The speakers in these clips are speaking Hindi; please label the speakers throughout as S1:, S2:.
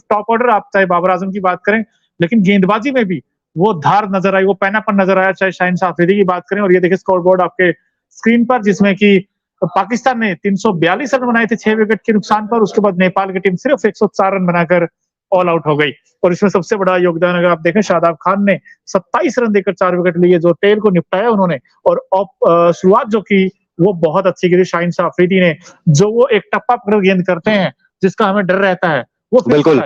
S1: टॉप ऑर्डर, आप चाहे बाबर आजम की बात करें, लेकिन गेंदबाजी में भी वो धार नजर आई, वो पैनापन नजर आया, चाहे शाहीन शाह अफरीदी की बात करें। और ये देखिए स्कोर बोर्ड आपके स्क्रीन पर, जिसमें कि पाकिस्तान ने 342 रन बनाए थे 6 विकेट के नुकसान पर। उसके बाद नेपाल की टीम सिर्फ 104 रन बनाकर ऑल आउट हो गई। और इसमें सबसे बड़ा योगदान अगर आप देखें, शादाब खान ने 27 रन देकर 4 विकेट लिए, जो टेल को निपटाया उन्होंने। और शुरुआत जो की वो बहुत अच्छी की थी शाहीन शाह अफरीदी ने, जो वो एक टप्पा पकड़ गेंद करते हैं जिसका हमें डर रहता है, वो
S2: बिल्कुल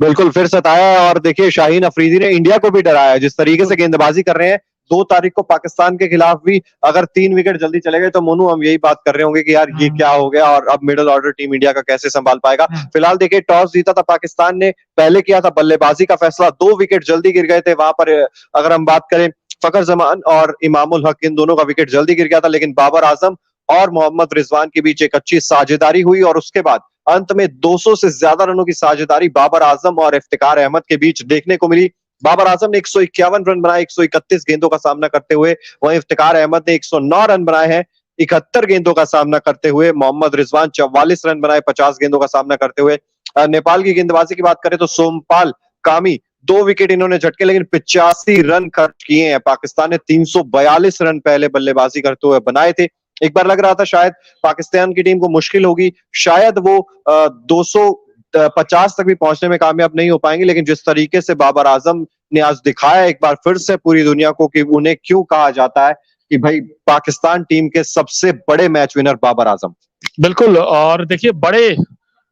S2: बिल्कुल फिर सताया। और देखिए शाहीन अफरीदी ने इंडिया को भी डराया, जिस तरीके से गेंदबाजी कर रहे हैं। 2 तारीख को पाकिस्तान के खिलाफ भी अगर 3 विकेट जल्दी चले गए तो मोनू हम यही बात कर रहे होंगे कि यार ये क्या हो गया, और अब मिडिल ऑर्डर टीम इंडिया का कैसे संभाल पाएगा। फिलहाल देखिए टॉस जीता था पाकिस्तान ने, पहले किया था बल्लेबाजी का फैसला, 2 विकेट जल्दी गिर गए थे वहां पर। अगर हम बात करें फखर जमान और इमामुल हक, इन दोनों का विकेट जल्दी गिर गया था, लेकिन बाबर आजम और मोहम्मद रिजवान के बीच एक अच्छी साझेदारी हुई और उसके बाद अंत में 200 से ज्यादा रनों की साझेदारी बाबर आजम और इफ्तिकार अहमद के बीच देखने को मिली। बाबर आजम ने 151 रन बनाए 131 गेंदों का सामना करते हुए, वहीं इफ्तिकार अहमद ने 109 रन बनाए हैं 71 गेंदों का सामना करते हुए। मोहम्मद रिजवान 44 रन बनाए 50 गेंदों का सामना करते हुए। नेपाल की गेंदबाजी की बात करें तो सोमपाल कामी 2 विकेट इन्होंने झटके, लेकिन 85 रन खर्च किए हैं। पाकिस्तान ने 342 रन पहले बल्लेबाजी करते हुए बनाए थे। एक बार लग रहा था शायद पाकिस्तान की टीम को मुश्किल होगी, शायद वो 250 तक भी पहुंचने में कामयाब नहीं हो पाएंगे, लेकिन जिस तरीके से बाबर आजम ने आज दिखाया एक बार फिर से पूरी दुनिया को कि उन्हें क्यों कहा जाता है कि भाई पाकिस्तान टीम के सबसे बड़े मैच विनर बाबर आजम।
S1: बिल्कुल, और देखिए बड़े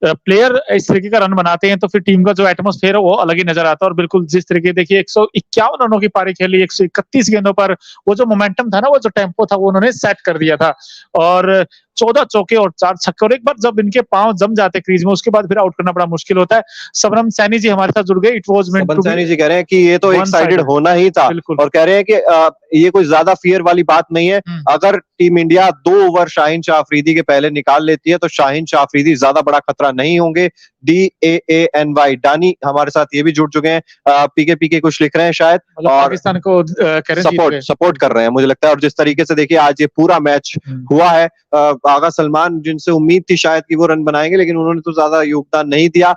S1: प्लेयर इस तरीके का रन बनाते हैं तो फिर टीम का जो एटमॉस्फेयर है वो अलग ही नजर आता है। और बिल्कुल जिस तरीके देखिए 151 रनों की पारी खेली 131 गेंदों पर, वो जो मोमेंटम था ना, वो जो टेम्पो था, वो उन्होंने सेट कर दिया था। और 14 चौके और 4 छक्के, और एक बार जब इनके पांव जम जाते क्रीज में, उसके बाद फिर आउट करना बड़ा मुश्किल होता है। सबरम सैनी जी हमारे साथ जुड़ गए। It was meant to be.
S2: Saini ji कह रहे हैं कि ये तो एक साइडेड होना ही था, और कह रहे हैं कि ये कोई ज्यादा फियर वाली बात नहीं है। अगर team India 2 over Shaheen Shah Afridi के पहले निकाल लेती है तो शाहीन शाह अफरीदी ज्यादा बड़ा खतरा नहीं होंगे। DAANY डानी हमारे साथ ये भी जुड़ चुके हैं। पीके कुछ लिख रहे हैं शायद,
S1: और पाकिस्तान को
S2: सपोर्ट कर रहे हैं मुझे लगता है। और जिस तरीके से देखिए आज ये पूरा मैच हुआ है, आगा सलमान जिनसे उम्मीद थी शायद कि वो रन बनाएंगे, लेकिन उन्होंने तो ज्यादा योगदान नहीं दिया।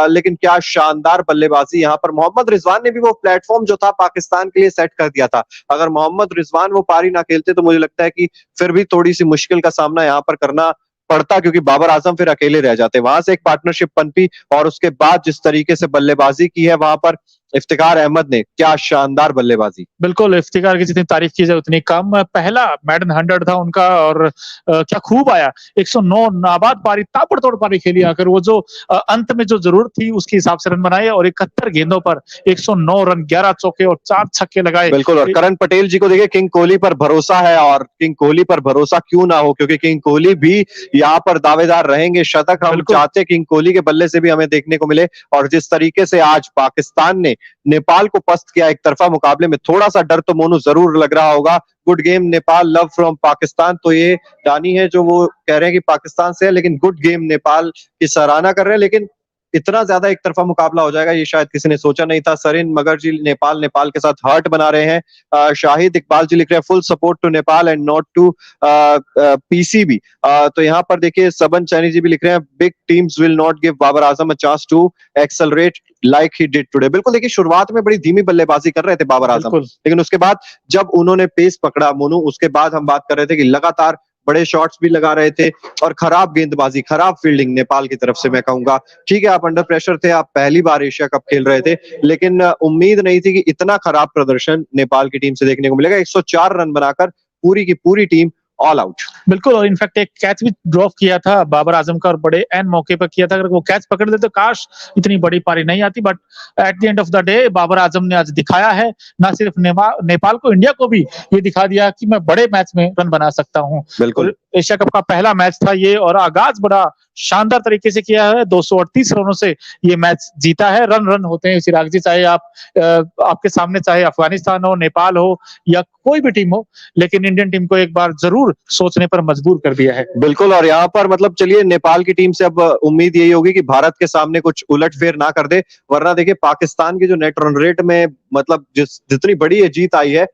S2: लेकिन क्या शानदार बल्लेबाजी यहाँ पर। मोहम्मद रिजवान ने भी वो प्लेटफॉर्म जो था पाकिस्तान के लिए सेट कर दिया था। अगर मोहम्मद रिजवान वो पारी ना खेलते तो मुझे लगता है कि फिर भी थोड़ी सी मुश्किल का सामना यहाँ पर करना पड़ता, क्योंकि बाबर आजम फिर अकेले रह जाते। वहां से एक पार्टनरशिप पनपी, और उसके बाद जिस तरीके से बल्लेबाजी की है वहां पर इफ्तिकार अहमद ने, क्या शानदार बल्लेबाजी।
S1: बिल्कुल, इफ्तिकार की जितनी तारीफ की जाए उतनी कम। पहला मैडन 100 था उनका, और क्या खूब आया। 109 नाबाद पारी, ताबड़तोड़ पारी खेली आकर। वो जो अंत में जो जरूरत थी उसके हिसाब से रन बनाए, और 71 गेंदों पर 109 रन, 11 चौके और 4 छक्के लगाए।
S2: बिल्कुल, और करण पटेल जी को देखिए, किंग कोहली पर भरोसा है, और किंग कोहली पर भरोसा क्यों ना हो, क्योंकि किंग कोहली भी यहाँ पर दावेदार रहेंगे। शतक हम चाहते किंग कोहली के बल्ले से भी हमें देखने को मिले। और जिस तरीके से आज पाकिस्तान ने नेपाल को पस्त किया एक तरफा मुकाबले में, थोड़ा सा डर तो मोनू जरूर लग रहा होगा। Good game Nepal, love from Pakistan, तो ये डानी है जो वो कह रहे हैं कि पाकिस्तान से है, लेकिन गुड गेम नेपाल की सराहना कर रहे हैं। लेकिन इतना ज्यादा एक तरफा मुकाबला हो जाएगा ये शायद किसी ने सोचा नहीं था। सरिन मगर जी नेपाल के साथ हार्ट बना रहे हैं। शाहिद इकबाल जी लिख रहे हैं full support to Nepal and not to PCB। तो यहाँ पर देखिए सबन चैनी जी भी लिख रहे हैं big teams will not give Babar Azam a chance to accelerate like he did today. बिल्कुल देखिए शुरुआत में बड़ी धीमी बल्लेबाजी कर रहे थे बाबर आजम, लेकिन उसके बाद जब उन्होंने पेस पकड़ा मोनू, उसके बाद हम बात कर रहे थे कि लगातार बड़े शॉट्स भी लगा रहे थे, और खराब गेंदबाजी, खराब फील्डिंग नेपाल की तरफ से मैं कहूंगा। ठीक है आप अंडर प्रेशर थे, आप पहली बार एशिया कप खेल रहे थे, लेकिन उम्मीद नहीं थी कि इतना खराब प्रदर्शन नेपाल की टीम से देखने को मिलेगा। 104 रन बनाकर पूरी की पूरी टीम ऑल आउट।
S1: बिल्कुल, और इनफैक्ट एक कैच भी ड्रॉप किया था बाबर आजम का, और बड़े एंड मौके पर किया था। अगर वो कैच पकड़ देते तो काश इतनी बड़ी पारी नहीं आती। But at the end of the day Babar Azam ने आज दिखाया है, ना सिर्फ नेपाल को, इंडिया को भी ये दिखा दिया कि मैं बड़े मैच में रन बना सकता हूँ।
S2: बिल्कुल,
S1: एशिया कप का पहला मैच था ये, और आगाज बड़ा शानदार तरीके से किया है। 238 रनों से ये मैच जीता है। रन रन होते हैं चिराग जी, चाहे आपके सामने चाहे अफगानिस्तान हो, नेपाल हो, या कोई भी टीम हो, लेकिन इंडियन टीम को एक बार जरूर सोचने पर मजबूर कर दिया है।
S2: बिल्कुल, और यहाँ पर मतलब चलिए नेपाल की टीम से अब उम्मीद यही होगी कि भारत के सामने कुछ उलटफेर ना कर दे, वरना देखिए पाकिस्तान की जो नेट रन रेट में मतलब जितनी बड़ी ये जीत आई है,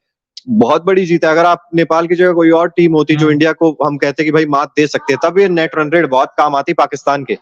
S2: बहुत बड़ी जीत है। अगर आप नेपाल की जगह कोई और टीम होती जो इंडिया को हम कहते कि भाई मात दे सकते, तब ये नेट रन रेट बहुत काम आती पाकिस्तान के।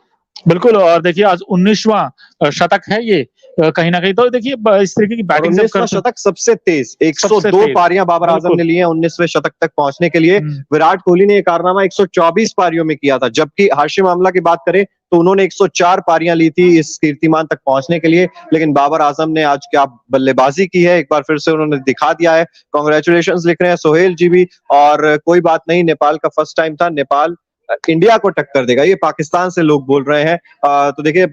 S1: बिल्कुल। और देखिए आज 19वां शतक है ये, कहीं न कहीं तो देखिए इस तरीके की
S2: और
S1: बैटिंग जब
S2: 19वां
S1: करते हैं,
S2: शतक सबसे तेज,
S1: सबसे
S2: 102
S1: तेज।
S2: पारियां बाबर आजम
S1: बिल्कुल।
S2: ने ली हैं 19वें शतक तक पहुंचने के लिए।
S1: हुँ।
S2: विराट कोहली ने ये कारनामा 124 पारियों में किया था, जबकि हाशिम आमला की बात करें तो उन्होंने 104 पारियां ली थी इस कीर्तिमान तक पहुंचने के लिए। लेकिन बाबर आजम ने आज क्या बल्लेबाजी की है, एक बार फिर से उन्होंने दिखा दिया है। कांग्रेचुलेशंस लिख रहे हैं सोहेल जी भी। और कोई बात नहीं, नेपाल का फर्स्ट टाइम था, नेपाल इंडिया को टक्कर देगा, ये पाकिस्तान से लोग बोल रहे हैं। तो देखिए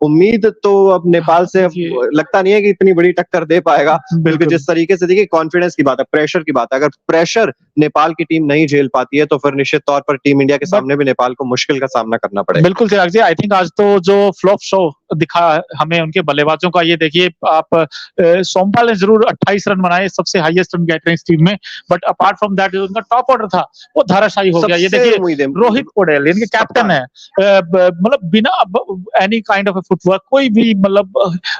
S2: उम्मीद तो अब नेपाल से अब
S1: देखिए
S2: लगता नहीं है कि इतनी बड़ी टक्कर दे पाएगा, क्योंकि
S1: बिल्कुल।
S2: जिस तरीके से देखिए कॉन्फिडेंस की बात है, प्रेशर की बात है, अगर प्रेशर नेपाल की टीम नहीं झेल पाती है तो फिर निश्चित तौर पर टीम इंडिया के
S1: बट
S2: सामने भी नेपाल को मुश्किल का सामना करना पड़ेगा।
S1: बिल्कुल चिराग जी, आई थिंक आज तो जो फ्लॉप शो दिखा हमें उनके बल्लेबाजों का, ये देखिए आप सोमपाल ने जरूर 28 रन बनाए, सबसे हाईएस्ट रन गेट रहे इस टीम में, बट अपार्ट फ्रॉम दैट जो उनका टॉप ऑर्डर था वो धाराशायी हो गया। ये
S2: सबसे
S1: देखिए
S2: उम्मीदें
S1: रोहित पौडेल इनके कैप्टन है, मतलब बिना एनी काइंड ऑफ फुटवर्क कोई भी मतलब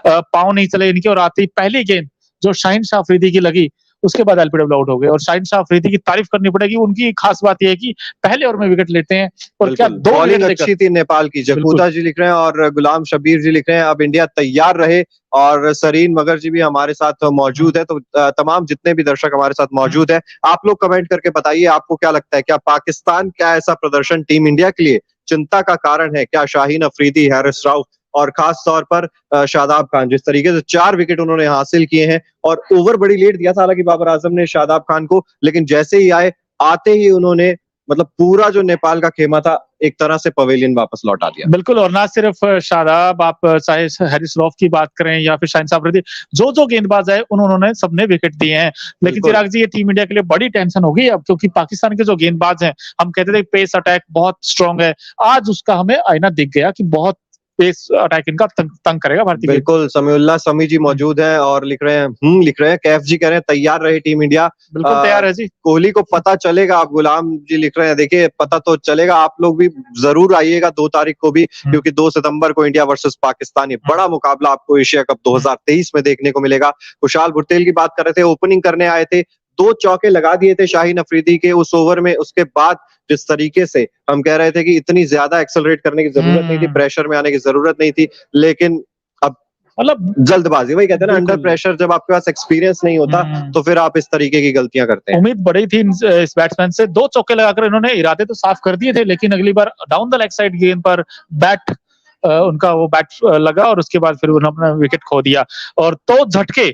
S1: पाँव नहीं चले इनके, और आते ही पहली गेंद जो शाहीन शाह अफरीदी की लगी उसके बाद एलबीडब्ल्यू आउट हो गए। और शाहीन शाह अफरीदी की तारीफ करनी पड़ेगी, उनकी खास बात यह है कि पहले ओवर में विकेट लेते हैं और क्या
S2: बिल्कुल
S1: 2
S2: बॉलिंग
S1: विकेट लेकर।
S2: अच्छी थी नेपाल की,
S1: बिल्कुल।
S2: जकूदा जी लिख रहे हैं और गुलाम शबीर जी लिख रहे हैं अब इंडिया तैयार रहे। और सरीन मगर जी भी हमारे साथ मौजूद है। तो तमाम जितने भी दर्शक हमारे साथ मौजूद है, आप लोग कमेंट करके बताइए आपको क्या लगता है, क्या पाकिस्तान क्या ऐसा प्रदर्शन टीम इंडिया के लिए चिंता का कारण है? क्या शाहीन अफरीदी, हैरिस राउफ और खास तौर पर शादाब खान, जिस तरीके से 4 विकेट उन्होंने हासिल किए हैं, और ओवर बड़ी लेट दिया था हालांकि बाबर आजम ने शादाब खान को, लेकिन जैसे ही आए आते ही उन्होंने मतलब पूरा जो नेपाल का खेमा था एक तरह से पवेलियन वापस लौटा दिया।
S1: बिल्कुल। और ना सिर्फ शादाब, आप चाहे हैरिस रऊफ की बात करें या फिर शाहीन शाह अफरीदी, जो गेंदबाज आए उन्होंने सबने विकेट दिए हैं। लेकिन
S2: बिल्कुल।
S1: चिराग जी ये टीम इंडिया के लिए बड़ी टेंशन हो गई अब, क्योंकि पाकिस्तान के जो गेंदबाज हैं, हम कहते थे पेस अटैक बहुत स्ट्रांग है, आज उसका हमें आईना दिख गया कि बहुत पेस अटैक इनका तंग करेगा भारतीय गेंद।
S2: बिल्कुल समीउल्लाह समी जी मौजूद हैं और लिख रहे हैं लिख रहे हैं, कैफ जी कह रहे हैं तैयार रहे टीम इंडिया।
S1: बिल्कुल तैयार है जी।
S2: कोहली को पता चलेगा, आप गुलाम जी लिख रहे हैं, देखिए पता तो चलेगा, आप लोग भी जरूर आइएगा 2 तारीख को भी, क्योंकि 2 सितंबर को इंडिया वर्सेस पाकिस्तान, ये बड़ा मुकाबला आपको एशिया कप 2023 में देखने को मिलेगा। खुशहाल भुट्टेल की बात कर रहे थे, ओपनिंग करने आए थे, 2 चौके लगा दिए थे शाहीन अफरीदी के उस ओवर में। उसके बाद जिस तरीके से हम कह रहे थे कि इतनी ज्यादा एक्सेलरेट करने की जरूरत नहीं थी, प्रेशर में आने की जरूरत नहीं थी, लेकिन अब
S1: मतलब
S2: जल्दबाजी, वही कहते हैं ना, अंडर
S1: बिल्कुल।
S2: प्रेशर जब आपके पास एक्सपीरियंस नहीं होता तो फिर आप इस तरीके की गलतियां करते हैं।
S1: उम्मीद बड़ी थी इस बैट्समैन से, 2 चौके लगाकर इन्होंने इरादे तो साफ कर दिए थे, लेकिन अगली बार डाउन द लेग साइड गेंद पर बैट उनका वो बैट लगा और उसके बाद फिर उन्होंने विकेट खो दिया। और तो झटके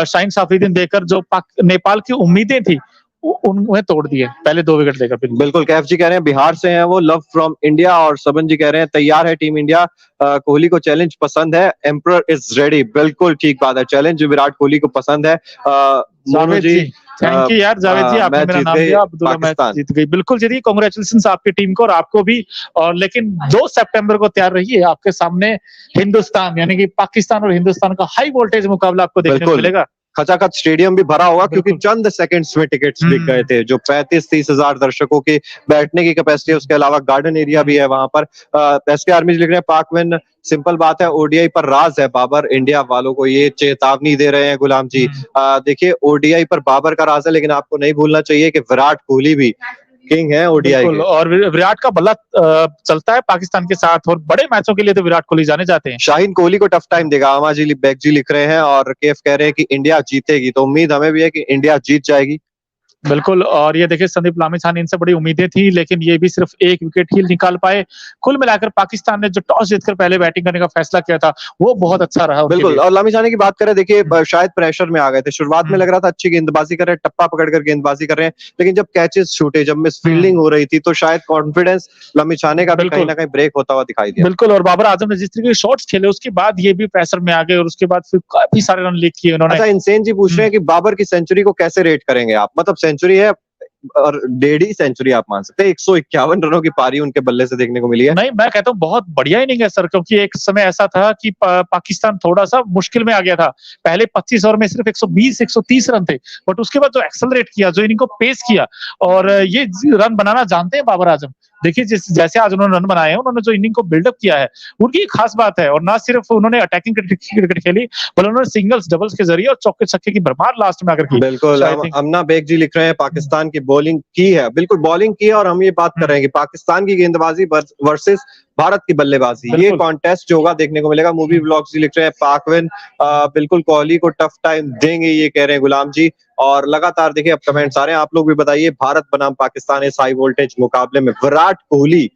S1: शाहीन शाह अफरीदी ने देकर जो नेपाल की उम्मीदें थी उन्हें तोड़ दिए पहले 2 विकेट लेकर।
S2: बिल्कुल कैफ जी कह रहे हैं बिहार से हैं वो, लव फ्रॉम इंडिया। और सबन जी कह रहे हैं तैयार है टीम इंडिया, कोहली को चैलेंज पसंद है, एम्परर इज रेडी। बिल्कुल ठीक बात है, चैलेंज विराट कोहली को पसंद है। मोनू जी
S1: थैंक यू यार जावेद जी, आपने मेरा नाम लिया, अब्दुल्ला मैच जीत गई। बिल्कुल जी, कांग्रेचुलेशंस आपकी टीम को और आपको भी। और लेकिन 2 सितंबर को तैयार रहिए, आपके सामने हिंदुस्तान यानी कि पाकिस्तान और हिंदुस्तान का हाई वोल्टेज मुकाबला आपको देखने को मिलेगा।
S2: खचाखच स्टेडियम भी भरा होगा, क्योंकि चंद सेकंड्स में टिकट्स बिक गए थे। जो 35-30 हजार दर्शकों की बैठने की कैपेसिटी है, उसके अलावा गार्डन एरिया भी है वहां पर। एसके आर्मी लिख रहे हैं पाक विन, सिंपल बात है, ओडीआई पर राज है बाबर, इंडिया वालों को ये चेतावनी दे रहे हैं गुलाम जी। देखिए ओडीआई पर बाबर का राज है, लेकिन आपको नहीं भूलना चाहिए कि विराट कोहली भी किंग है ओडीआई के।
S1: और विराट का बल्ला चलता है पाकिस्तान के साथ, और बड़े मैचों के लिए तो विराट कोहली जाने जाते हैं।
S2: शाहीन कोहली को टफ टाइम देगा, आमा जी बैग जी लिख रहे हैं। और केफ कह रहे हैं कि इंडिया जीतेगी, तो उम्मीद हमें भी है कि इंडिया जीत जाएगी।
S1: बिल्कुल। और ये देखिए संदीप लामिछाने, इनसे बड़ी उम्मीदें थी, लेकिन ये भी सिर्फ 1 विकेट ही निकाल पाए। कुल मिलाकर पाकिस्तान ने जो टॉस जीतकर पहले बैटिंग करने का फैसला किया था वो बहुत अच्छा रहा।
S2: बिल्कुल। और लामिछाने की बात करें, देखिए शायद प्रेशर में आ गए थे, शुरुआत में लग रहा था अच्छी गेंदबाजी कर रहे हैं, टप्पा पकड़कर गेंदबाजी कर रहे हैं, लेकिन जब कैचेस छूटे, जब मिस फील्डिंग हो रही थी, तो शायद कॉन्फिडेंस लामिछाने का भी कहीं ना कहीं ब्रेक होता हुआ दिखाई दिया।
S1: बिल्कुल। और बाबर आजम ने जिस तरीके के शॉट्स खेले उसके बाद ये भी प्रेशर में आ गए, और उसके बाद फिर काफी सारे रन लीक किए उन्होंने।
S2: अच्छा, इंसेन जी पूछ रहे हैं कि बाबर की सेंचुरी को कैसे रेट करेंगे आप? मतलब सेंचुरी है और 1.5 सेंचुरी आप मान सकते हैं, 151 रनों की पारी उनके बल्ले से देखने को मिली है।
S1: नहीं, मैं कहता हूँ बहुत बढ़िया इनिंग है सर, क्योंकि एक समय ऐसा था कि पाकिस्तान थोड़ा सा मुश्किल में आ गया था। पहले 25 ओवर में सिर्फ 120-130 रन थे, बट उसके बाद जो एक्सेलरेट किया, जो इनिंग को पेस किया, और ये रन बनाना जानते हैं बाबर आजम। देखिए जैसे आज उन्होंने रन बनाए हैं, उन्होंने जो इनिंग को बिल्डअप किया है उनकी खास बात है। और ना सिर्फ उन्होंने अटैकिंग क्रिकेट खेली, बल्कि उन्होंने सिंगल्स डबल्स के जरिए और चौके छक्के की भरमार लास्ट में आकर की।
S2: बिल्कुल। अमना बेग जी लिख रहे हैं पाकिस्तान की बॉलिंग की है, बिल्कुल बॉलिंग की है। और हम ये बात कर रहे हैं कि पाकिस्तान की गेंदबाजी वर्सेस भारत की बल्लेबाजी, ये
S1: बिल्कुल।
S2: कॉन्टेस्ट जो होगा देखने को मिलेगा। मूवी ब्लॉग्स जी लिख रहे हैं पाकविन बिल्कुल कोहली को टफ टाइम देंगे, ये कह रहे हैं गुलाम जी। और लगातार देखिए अब कमेंट्स आ रहे हैं, आप लोग भी बताइए। भारत बनाम पाकिस्तान इस हाई वोल्टेज मुकाबले में विराट कोहली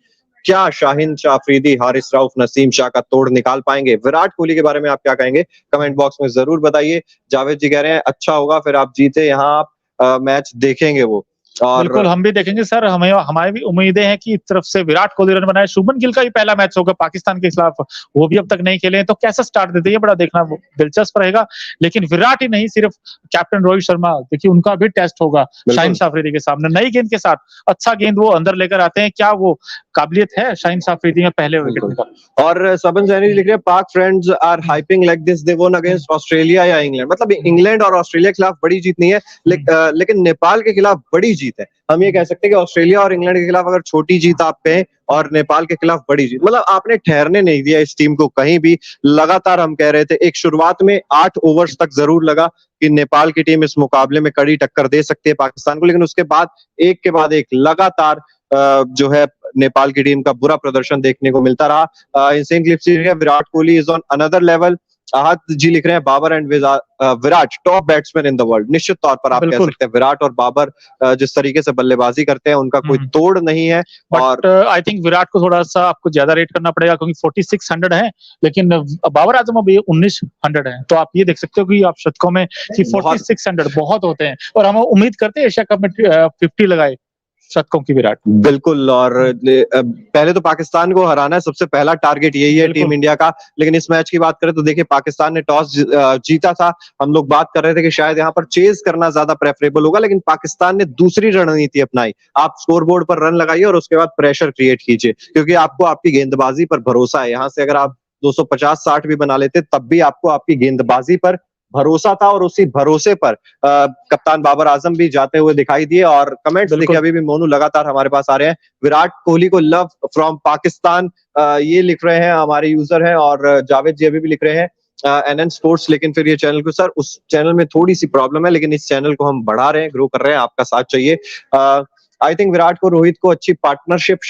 S2: क्या शाहिन शाह अफरीदी, हारिस रऊफ, नसीम शाह का तोड़ निकाल पाएंगे? विराट कोहली के बारे में आप क्या कहेंगे? कमेंट बॉक्स में जरूर बताइए। जावेद जी कह रहे हैं अच्छा होगा फिर आप जीते, यहाँ आप मैच देखेंगे वो।
S1: बिल्कुल,
S2: और
S1: हम भी देखेंगे सर, हमें हमारी भी उम्मीदें हैं कि इस तरफ से विराट कोहली रन बनाए। शुभमन गिल का ही पहला मैच होगा पाकिस्तान के खिलाफ, वो भी अब तक नहीं खेले हैं, तो कैसा स्टार्ट देते हैं ये बड़ा देखना दिलचस्प रहेगा। लेकिन विराट ही नहीं, सिर्फ कैप्टन रोहित शर्मा, देखिए उनका भी टेस्ट होगा शाहिन शाह अफरीदी के सामने। नई गेंद के साथ अच्छा गेंद वो अंदर लेकर आते हैं, क्या वो काबिलियत है शाहिन शाह अफरीदी में पहले विकेट में?
S2: और सबन सैनी लिख रहे हैं Pak friends are hyping like this they won against Australia या इंग्लैंड। मतलब इंग्लैंड और ऑस्ट्रेलिया के खिलाफ बड़ी जीत नहीं है, लेकिन नेपाल के खिलाफ बड़ी जीत है। हम ये कह सकते हैं कि ऑस्ट्रेलिया और इंग्लैंड के खिलाफ अगर छोटी जीत आप कहें और नेपाल के खिलाफ बड़ी जीत, मतलब आपने ठहरने नहीं दिया इस टीम को कहीं भी। लगातार हम कह रहे थे, एक शुरुआत में 8 ओवर्स तक जरूर लगा कि नेपाल की टीम इस मुकाबले में कड़ी टक्कर दे सकती है पाकिस्तान को, लेकिन उसके बाद एक के बाद एक लगातार जो है नेपाल की टीम का बुरा प्रदर्शन देखने को मिलता रहा। Insane clips Virat Kohli is on another level. Aahat ji लिख रहे हैं Babar and Virat top batsman in the world. निश्चित तौर पर आप कह सकते हैं विराट और बाबर जिस तरीके से बल्लेबाजी करते हैं उनका कोई तोड़ नहीं है।
S1: और आई थिंक विराट को थोड़ा सा आपको ज्यादा रेट करना पड़ेगा क्योंकि 4600 है, लेकिन बाबर आजम अभी 1900 है। तो आप ये देख सकते हो कि आप शतकों में कि 4600 बहुत होते हैं, और हम उम्मीद करते हैं एशिया कप में 50 लगाए शतकों की विराट।
S2: बिल्कुल, और पहले तो पाकिस्तान को हराना है, सबसे पहला टारगेट यही है टीम इंडिया का। लेकिन इस मैच की बात करें तो देखिए पाकिस्तान ने टॉस जीता था। हम लोग बात कर रहे थे कि शायद यहाँ पर चेज करना ज्यादा प्रेफरेबल होगा, लेकिन पाकिस्तान ने दूसरी रणनीति अपनाई। आप स्कोरबोर्ड पर रन लगाइए और उसके बाद प्रेशर क्रिएट कीजिए, क्योंकि आपको आपकी गेंदबाजी पर भरोसा है। यहाँ से अगर आप 250-60 भी बना लेते तब भी आपको आपकी गेंदबाजी पर भरोसा था, और उसी भरोसे पर कप्तान बाबर आजम भी जाते हुए दिखाई दिए। और कमेंट्स देखिए अभी भी मोनू लगातार हमारे पास आ रहे हैं। विराट कोहली को लव फ्रॉम पाकिस्तान, ये लिख रहे हैं हमारे यूजर हैं। और जावेद जी अभी भी लिख रहे हैं एनएन स्पोर्ट्स, लेकिन फिर ये चैनल को सर उस चैनल में थोड़ी सी प्रॉब्लम है, लेकिन इस चैनल को हम बढ़ा रहे हैं, ग्रो कर रहे हैं, आपका साथ चाहिए। आई थिंक विराट को रोहित को अच्छी पार्टनरशिप